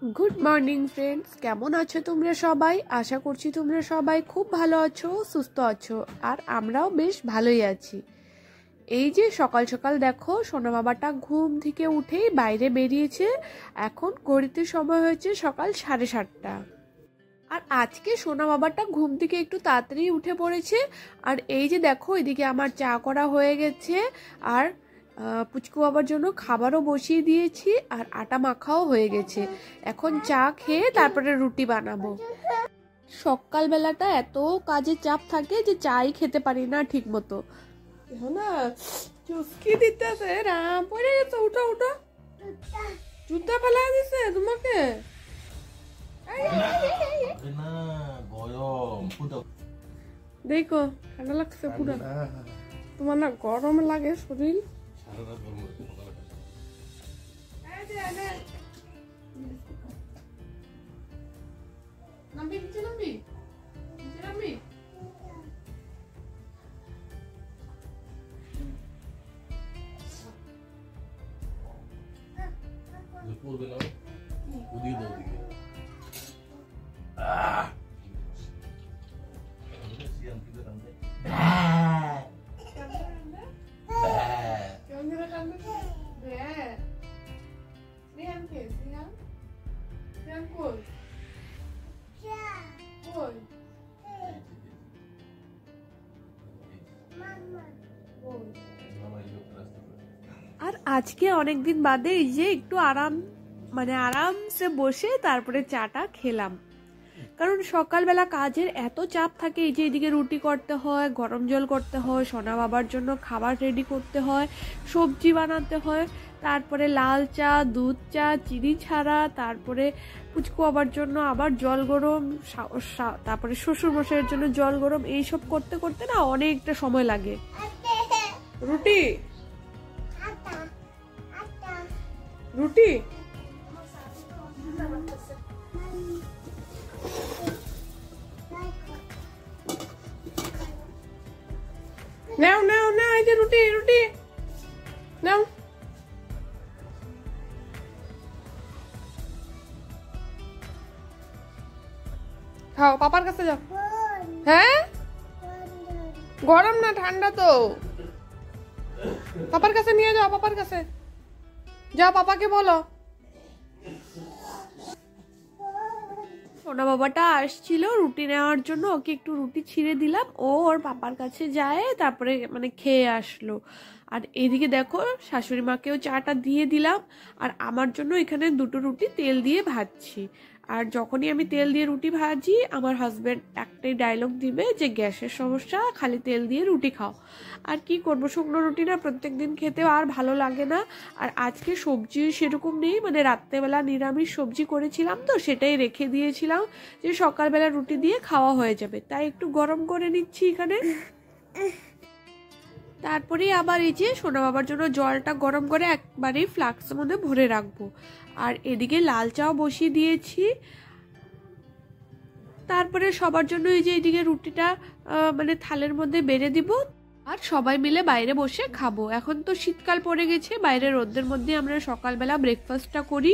Good morning friends, কেমন আছো তোমরা সবাই? আশা করছি তোমরা সবাই খুব ভালো আছো, সুস্থ আছো, আর আমরাও বেশ ভালোই আছি। এই যে সকাল সকাল দেখো, সোনা বাবাটা ঘুম থেকে উঠেই বাইরে বেরিয়েছে। এখন ঘড়িতে সময় হয়েছে সকাল 7:30। আর আজকে সোনা বাবাটা ঘুম থেকে একটু তাড়াতাড়ি উঠে পড়েছে। আর এই যে দেখো, এদিকে আমার চা করা হয়ে গেছে, আর পুচকু বাবার জন্য খাবারও বসিয়ে দিয়েছি, আর আটা মাখাও হয়ে গেছে। এখন চা খেয়ে তারপরে রুটি বানাবো। সকালবেলাটা এত কাজের চাপ থাকে যে চাই খেতে পারি না ঠিক মতো। না চুস্কি দিতেছে, রাম পড়ে গেছে। উঠো উঠো, জুতা ফেলাই দিছে তোমাকে। দেখো ঠান্ডা লাগছে পুরো। তোমার না গরম লাগে শরীর? আর আজকে অনেকদিন বাদে এই যে একটু আরামসে বসে তারপরে চাটা খেলাম। কারণ সকালবেলা কাজের এত চাপ থাকে, এই যে এদিকে রুটি করতে হয়, গরম জল করতে হয়, সোনা বাবার জন্য খাবার রেডি করতে হয়, সবজি বানাতে হয়, তারপরে লাল চা, দুধ চা, চিনি ছাড়া, তারপরে পুচকু বাবার জন্য আবার জল গরম, তারপরে শ্বশুর মশাইয়ের জন্য জল গরম, এইসব করতে করতে না অনেকটা সময় লাগে। রুটি রুটি নাও নাও নাও, এই যে রুটি রুটি নাও। খাও, পাপার কাছে যাও। হ্যাঁ, গরম না ঠান্ডা তো। পাপার কাছে নিয়ে যাও, পাপার কাছে যাও, পাপাকে বলো। সোনা বাবাটা আসছিল রুটি নেওয়ার জন্য, ওকে একটু রুটি ছিঁড়ে দিলাম, ও ওর পাপার কাছে যায়, তারপরে খেয়ে আসলো। আর এদিকে দেখো, শাশুড়ি মাকেও চাটা দিয়ে দিলাম, আর আমার জন্য এখানে 2টো রুটি তেল দিয়ে ভাজছি। আর যখনই আমি তেল দিয়ে রুটি ভাজি, আমার হাজব্যান্ড একটাই ডায়লগ দিবে যে গ্যাসের সমস্যা, খালি তেল দিয়ে রুটি খাও। আর কি করব, শুকনো রুটি না প্রত্যেকদিন খেতে আর ভালো লাগে না। আর আজকে সবজি সেরকম নেই, রাত্রেবেলা নিরামিষ সবজি করেছিলাম তো, সেটাই রেখে দিয়েছিলাম যে সকালবেলা রুটি দিয়ে খাওয়া হয়ে যাবে, তাই একটু গরম করে নিচ্ছি এখানে। তারপরে আবার এই যে সোনা বাবার জন্য জলটা গরম করে একবারেই ফ্লাক্সের মধ্যে ভরে রাখবো। আর এদিকে লাল চাও বসিয়ে দিয়েছি। তারপরে সবার জন্য এই যে এদিকে রুটিটা থালের মধ্যে বেড়ে দিব, আর সবাই মিলে বাইরে বসে খাবো। এখন তো শীতকাল পড়ে গেছে, বাইরে রোদের মধ্যে আমরা সকালবেলা ব্রেকফাস্টটা করি।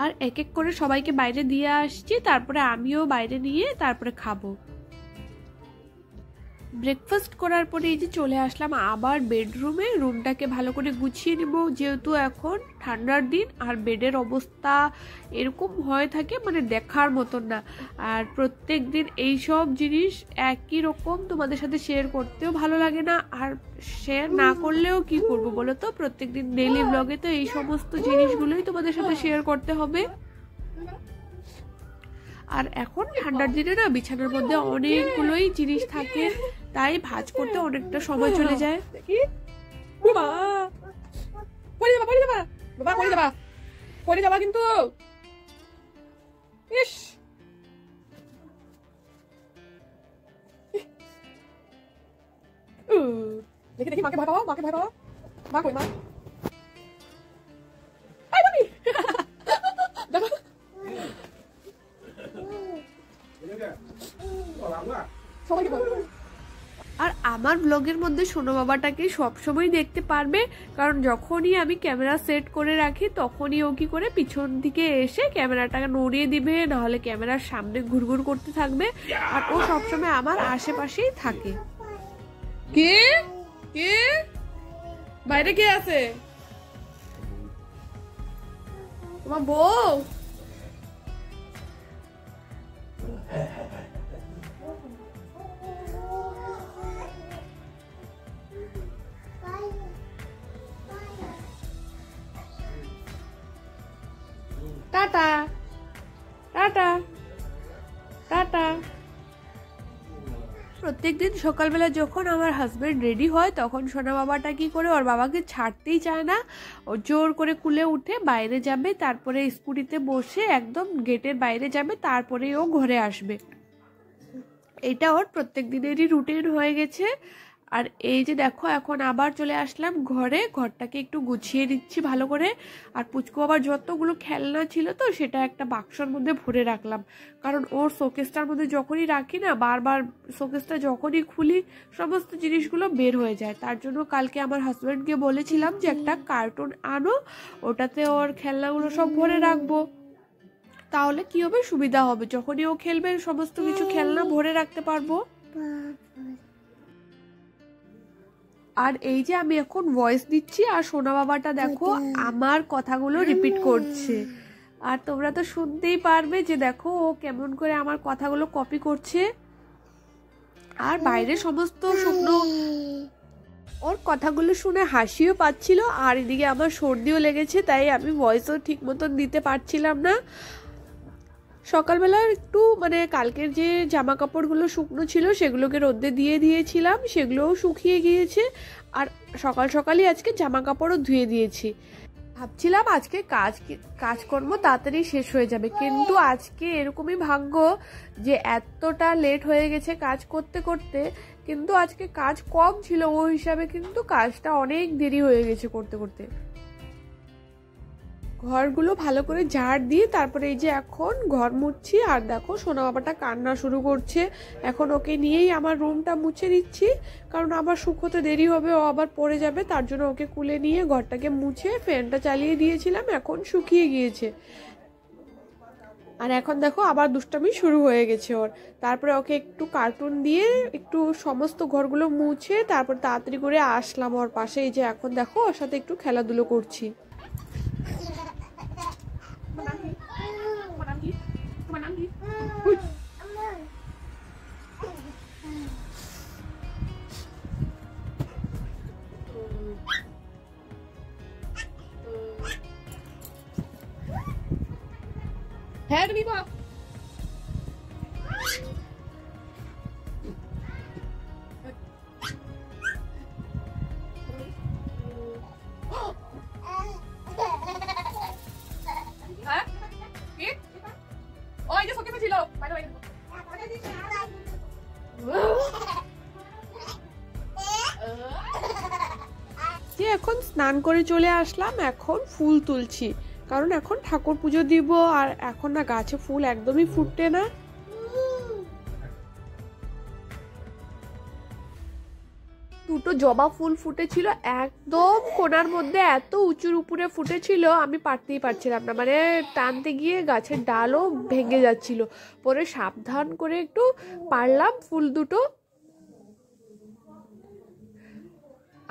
আর এক এক করে সবাইকে বাইরে দিয়ে আসছি, তারপরে আমিও বাইরে নিয়ে তারপরে খাবো। ব্রেকফাস্ট করার পরে এই যে চলে আসলাম আবার বেডরুমে, রুমটাকে ভালো করে গুছিয়ে নেব, যেহেতু এখন ঠান্ডার দিন আর বেডের অবস্থা এরকম হয়ে থাকে, দেখার মতন না। আর প্রত্যেক দিন এইসব জিনিস একই রকম তোমাদের সাথে শেয়ার করতেও ভালো লাগে না, আর শেয়ার না করলেও কি করবো বলো তো, প্রত্যেক দিন ডেইলি ব্লগে তো এই সমস্ত জিনিসগুলোই তোমাদের সাথে শেয়ার করতে হবে। আর এখন ঠান্ডার দিনে না বিছানার মধ্যে অনেকগুলোই জিনিস থাকে, তাই ভাঁজ করতে অনেকটা সময় চলে যায়। কিন্তু ইস, দেখি দেখি, মাকে ভয় পাও, মাকে ভয় পাও। মা কই, মা আমার ব্লগের মধ্যে সোনা বাবাটাকে সবসময় দেখতে পারবে, কারণ যখনই আমি ক্যামেরা সেট করে রাখি তখনই ও কি করে পিছন দিকে এসে ক্যামেরাটাকে নড়িয়ে দিবে, নাহলে ক্যামেরার সামনে ঘুরঘুর করতে থাকবে। আর ও সবসময় আমার আশেপাশেই থাকে। কে কে বাইরে কে আছে? তোমার বউ? Tata tata tata. প্রত্যেকদিন সকালবেলা যখন আমার হাজবেন্ড রেডি হয় তখন সোনা বাবাটা কি করে ওর বাবাকে ছাড়তেই চায় না, ও জোর করে কুলে উঠে বাইরে যাবে, তারপরে স্কুটিতে বসে একদম গেটের বাইরে যাবে, তারপরে ও ঘরে আসবে। এটা ওর প্রত্যেক দিনেরই রুটিন হয়ে গেছে। আর এই যে দেখো এখন আবার চলে আসলাম ঘরে, ঘরটাকে একটু গুছিয়ে দিচ্ছি ভালো করে। আর পুচকু আবার যতগুলো খেলনা ছিল তো সেটা একটা বাক্সর মধ্যে ভরে রাখলাম, কারণ ওর শোকেসটার মধ্যে যখনই রাখি না বারবার শোকেসটা যখনই খুলি সমস্ত জিনিসগুলো বের হয়ে যায়। তার জন্য কালকে আমার হাজব্যান্ডকে বলেছিলাম যে একটা কার্টুন আনো, ওটাতে ওর খেলনাগুলো সব ভরে রাখবো, তাহলে কি হবে সুবিধা হবে, যখনই ও খেলবে সমস্ত কিছু খেলনা ভরে রাখতে পারবো। আর এই যে আমি এখন ভয়েস দিচ্ছি আর সোনা বাবাটা দেখো আমার কথাগুলো রিপিট করছে, আর তোমরা তো শুনতেই পারবে যে দেখো ও কেমন করে আমার কথাগুলো কপি করছে। আর বাইরে সমস্ত শুকনো ওর কথাগুলো শুনে হাসিও পাচ্ছিল, আর এদিকে আমার সর্দিও লেগেছে, তাই আমি ভয়েসও ঠিক মতন দিতে পারছিলাম না। সকালবেলা একটু মানে কালকের যে জামা কাপড়গুলো শুকনো ছিল সেগুলোকে রোদে দিয়ে দিয়েছিলাম, সেগুলোও শুকিয়ে গিয়েছে। আর সকাল সকালই আজকে জামা কাপড়ও ধুয়ে দিয়েছি। ভাবছিলাম আজকে কাজকর্ম তাড়াতাড়ি শেষ হয়ে যাবে, কিন্তু আজকে এরকমই ভাগ্য যে এতটা লেট হয়ে গেছে কাজ করতে করতে, কিন্তু আজকে কাজ কম ছিল ওই হিসাবে, কিন্তু কাজটা অনেক দেরি হয়ে গেছে করতে করতে। ঘরগুলো ভালো করে ঝাড় দিয়ে তারপরে এই যে এখন ঘর মুছছি। আর দেখো সোনা বাবাটা কান্না শুরু করছে, এখন ওকে নিয়েই আমার রুমটা মুছে দিচ্ছি, কারণ আবার শুকোতে দেরি হবে, ও আবার পড়ে যাবে, তার জন্য ওকে কুলে নিয়ে ঘরটাকে মুছে ফ্যানটা চালিয়ে দিয়েছিলাম, এখন শুকিয়ে গিয়েছে। আর এখন দেখো আবার দুষ্টামি শুরু হয়ে গেছে ওর। তারপরে ওকে একটু কার্টুন দিয়ে একটু সমস্ত ঘরগুলো মুছে তারপর তাড়াতাড়ি করে আসলাম ওর পাশে। এই যে এখন দেখো ওর সাথে একটু খেলাধুলো করছি। হ্যাঁ তুমি বাপ এখন স্নান করে চলে আসলাম, এখন ফুল তুলছি, কারণ এখন ঠাকুর পুজো দিব। আর এখন না গাছে ফুল একদমই ফুটে না। দুটো জবা ফুল ফুটেছিল একদম কোণার মধ্যে, এত উঁচুর উপরে ফুটেছিল আমি পারতেই পারছিলাম না, মানে টানতে গিয়ে গাছের ডালও ভেঙে যাচ্ছিল, পরে সাবধান করে একটু পারলাম ফুল দুটো।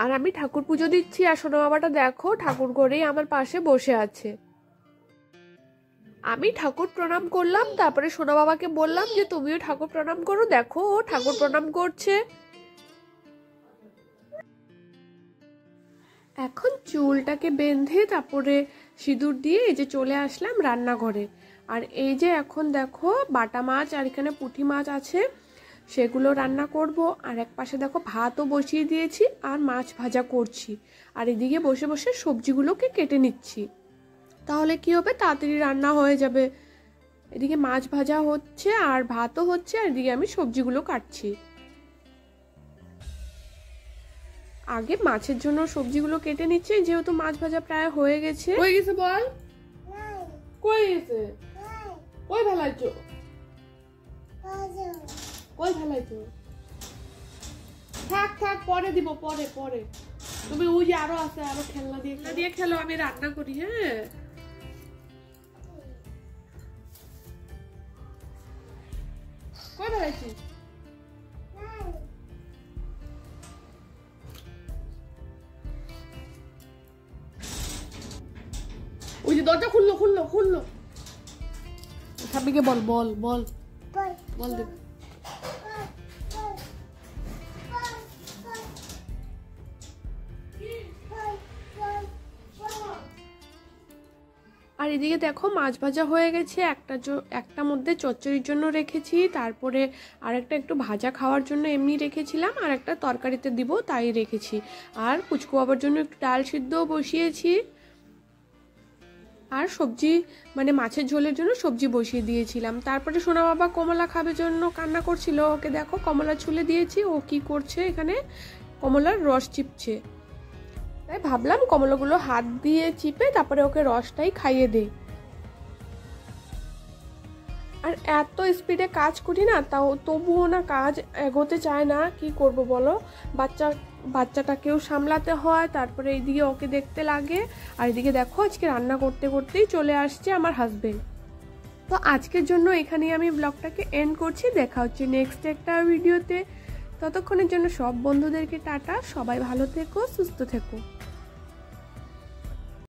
আর আমি ঠাকুর পুজো দিচ্ছি, আর সোনা বাবাটা দেখো ঠাকুর ঘরেই আমার পাশে বসে আছে। আমি ঠাকুর প্রণাম করলাম, তারপরে সোনা বাবাকে বললাম যে তুমিও ঠাকুর প্রণাম করো, দেখো ও ঠাকুর প্রণাম করছে। এখন চুলটাকে বেঁধে তারপরে সিঁদুর দিয়ে এই যে চলে আসলাম রান্নাঘরে। আর এই যে এখন দেখো বাটা মাছ আর এখানে পুঁটি মাছ আছে, সেগুলো রান্না করব। আর এক পাশে দেখো ভাতও বসিয়ে দিয়েছি আর মাছ ভাজা করছি, আর এদিকে বসে বসে সবজিগুলোকে কেটে নিচ্ছি, তাহলে কি হবে তাড়াতাড়ি রান্না হয়ে যাবে। এদিকে মাছ ভাজা হচ্ছে আর ভাতও হচ্ছে, আর এদিকে আমি সবজিগুলো কাটছি। আগে মাছের জন্য সবজিগুলো কেটে নিচ্ছি, যেহেতু মাছ ভাজা প্রায় হয়ে গেছে। কই গেছে বল, কই গেছে, কই ভালাইছো, কই ভালাইছো, থাক থাক, পরে দিব, পরে পরে। তুমি ওই যে আরো আছে, আরো খেলনা দিয়ে খেলো, আমি রান্না করি। হ্যাঁ, কই বেড়াইছিস? ওই যে দরজা খুললো খুললো খুললো। সাবিকে বল বল বল বল দে। আর এদিকে দেখো মাছ ভাজা হয়ে গেছে, একটা মধ্যে চচ্চড়ির জন্য রেখেছি, তারপরে আরেকটা একটু ভাজা খাওয়ার জন্য এমনি রেখেছিলাম, আর একটা তরকারিতে দিব তাই রেখেছি। আর পুচকু বাবার জন্য একটু ডাল সিদ্ধও বসিয়েছি, আর সবজি মানে মাছের ঝোলের জন্য সবজি বসিয়ে দিয়েছিলাম। তারপরে সোনা বাবা কমলা খাবে জন্য কান্না করছিল, ওকে দেখো কমলা ছুলে দিয়েছি। ও কি করছে এখানে, কমলার রস চিপছে। তাই ভাবলাম কমলাগুলো হাত দিয়ে চিপে তারপরে ওকে রসটাই খাইয়ে দিই। আর এত স্পিডে কাজ করি না, তবুও না কাজ এগোতে চায় না, কি করব বলো। বাচ্চাটাকেও সামলাতে হয়, তারপরে এইদিকে ওকে দেখতে লাগে। আর এদিকে দেখো আজকে রান্না করতে করতেই চলে আসছে আমার হাজবেন্ড। তো আজকের জন্য এখানেই আমি ব্লগটাকে এন্ড করছি। দেখা হচ্ছে নেক্সট একটা ভিডিওতে। ততক্ষণের জন্য সব বন্ধুদেরকে টাটা, সবাই ভালো থেকো, সুস্থ থেকো।